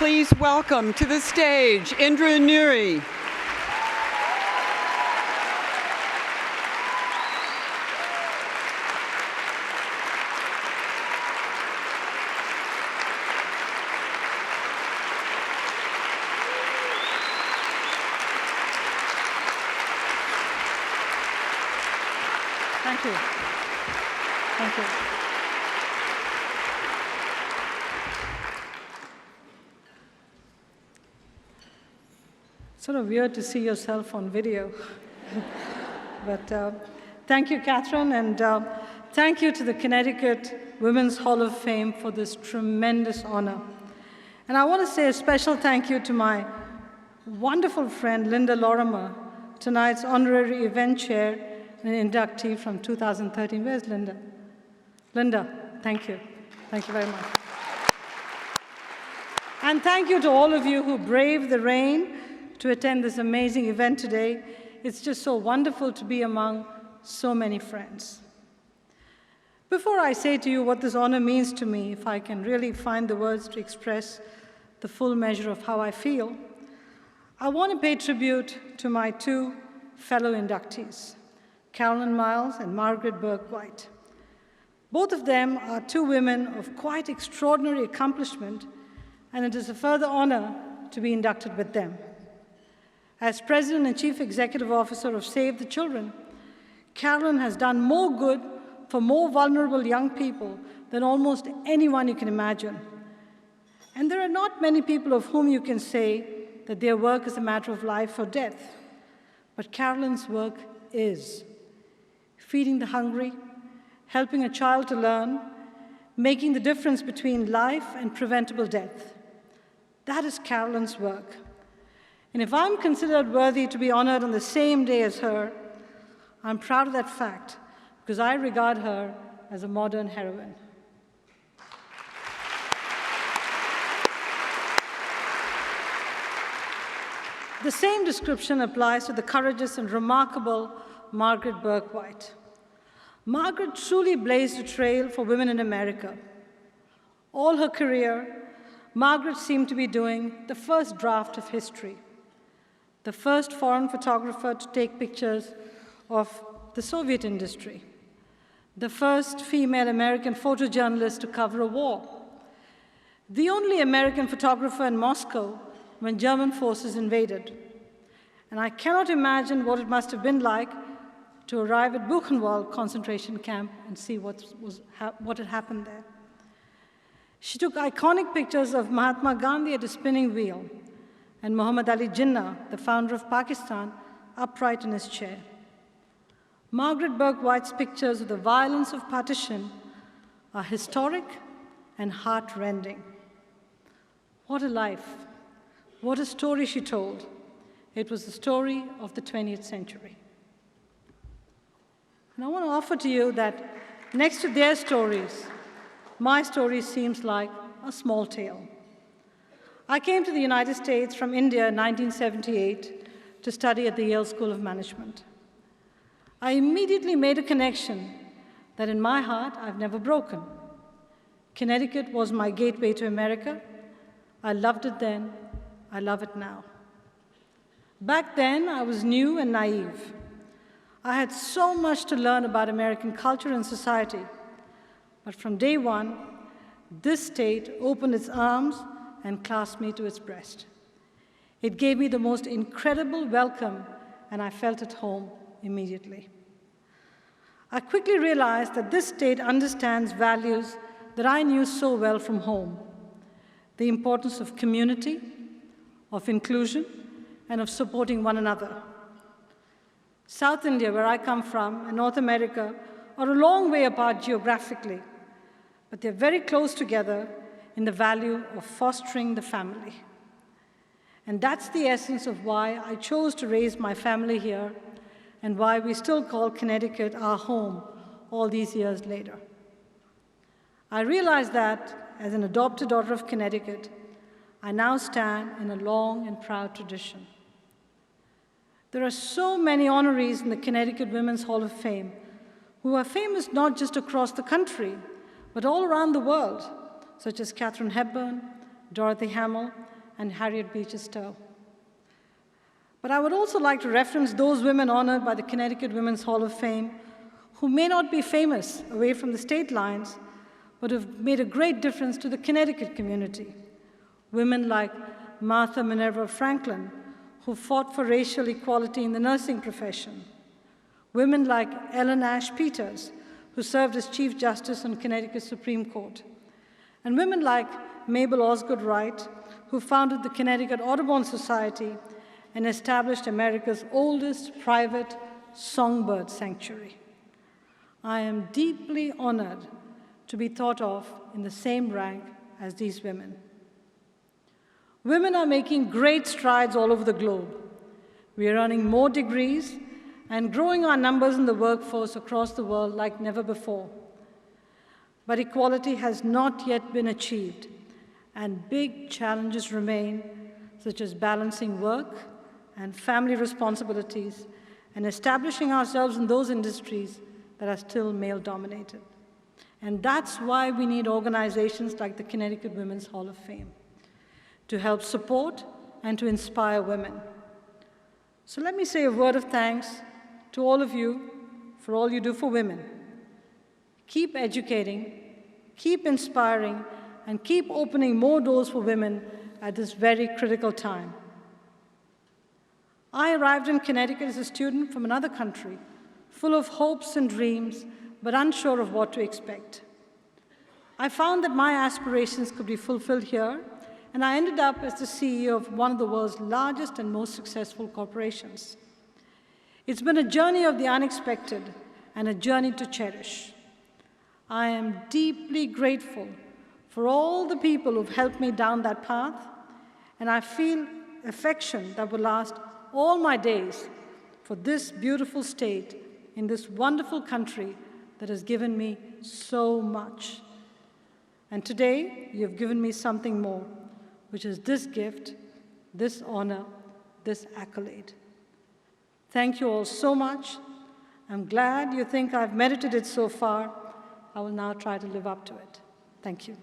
please welcome to the stage Indra Nooyi. Thank you. Thank you. Sort of weird to see yourself on video. But thank you, Catherine, and thank you to the Connecticut Women's Hall of Fame for this tremendous honor. And I want to say a special thank you to my wonderful friend, Linda Lorimer, tonight's honorary event chair and inductee from 2013. Where's Linda? Linda, thank you. Thank you very much. And thank you to all of you who braved the rain to attend this amazing event today. It's just so wonderful to be among so many friends. Before I say to you what this honor means to me, if I can really find the words to express the full measure of how I feel, I want to pay tribute to my two fellow inductees, Carolyn Miles and Margaret Burke-White. Both of them are two women of quite extraordinary accomplishment, and it is a further honor to be inducted with them. As President and Chief Executive Officer of Save the Children, Carolyn has done more good for more vulnerable young people than almost anyone you can imagine. And there are not many people of whom you can say that their work is a matter of life or death. But Carolyn's work is feeding the hungry, helping a child to learn, making the difference between life and preventable death. That is Carolyn's work. And if I'm considered worthy to be honored on the same day as her, I'm proud of that fact because I regard her as a modern heroine. The same description applies to the courageous and remarkable Margaret Burke-White. Margaret truly blazed a trail for women in America. All her career, Margaret seemed to be doing the first draft of history, the first foreign photographer to take pictures of the Soviet industry, the first female American photojournalist to cover a war, the only American photographer in Moscow when German forces invaded. And I cannot imagine what it must have been like to arrive at Buchenwald concentration camp and see what had happened there. She took iconic pictures of Mahatma Gandhi at a spinning wheel and Muhammad Ali Jinnah, the founder of Pakistan, upright in his chair. Margaret Burke-White's pictures of the violence of partition are historic and heart-rending. What a life. What a story she told. It was the story of the 20th century. And I want to offer to you that next to their stories, my story seems like a small tale. I came to the United States from India in 1978 to study at the Yale School of Management. I immediately made a connection that in my heart I've never broken. Connecticut was my gateway to America. I loved it then. I love it now. Back then, I was new and naive. I had so much to learn about American culture and society. But from day one, this state opened its arms and clasped me to its breast. It gave me the most incredible welcome, and I felt at home immediately. I quickly realized that this state understands values that I knew so well from home: the importance of community, of inclusion, and of supporting one another. South India, where I come from, and North America are a long way apart geographically, but they're very close together in the value of fostering the family. And that's the essence of why I chose to raise my family here and why we still call Connecticut our home all these years later. I realize that, as an adopted daughter of Connecticut, I now stand in a long and proud tradition. There are so many honorees in the Connecticut Women's Hall of Fame who are famous not just across the country, but all around the world, such as Katharine Hepburn, Dorothy Hamill, and Harriet Beecher Stowe. But I would also like to reference those women honored by the Connecticut Women's Hall of Fame who may not be famous away from the state lines, but have made a great difference to the Connecticut community. Women like Martha Minerva Franklin, who fought for racial equality in the nursing profession. Women like Ellen Ash Peters, who served as Chief Justice on Connecticut's Supreme Court. And women like Mabel Osgood Wright, who founded the Connecticut Audubon Society and established America's oldest private songbird sanctuary. I am deeply honored to be thought of in the same rank as these women. Women are making great strides all over the globe. We are earning more degrees and growing our numbers in the workforce across the world like never before. But equality has not yet been achieved, and big challenges remain, such as balancing work and family responsibilities and establishing ourselves in those industries that are still male-dominated. And that's why we need organizations like the Connecticut Women's Hall of Fame, to help support and to inspire women. So let me say a word of thanks to all of you for all you do for women. Keep educating, keep inspiring, and keep opening more doors for women at this very critical time. I arrived in Connecticut as a student from another country, full of hopes and dreams, but unsure of what to expect. I found that my aspirations could be fulfilled here, and I ended up as the CEO of one of the world's largest and most successful corporations. It's been a journey of the unexpected and a journey to cherish. I am deeply grateful for all the people who've helped me down that path, and I feel affection that will last all my days for this beautiful state in this wonderful country that has given me so much. And today, you've given me something more, which is this gift, this honor, this accolade. Thank you all so much. I'm glad you think I've merited it so far. I will now try to live up to it. Thank you.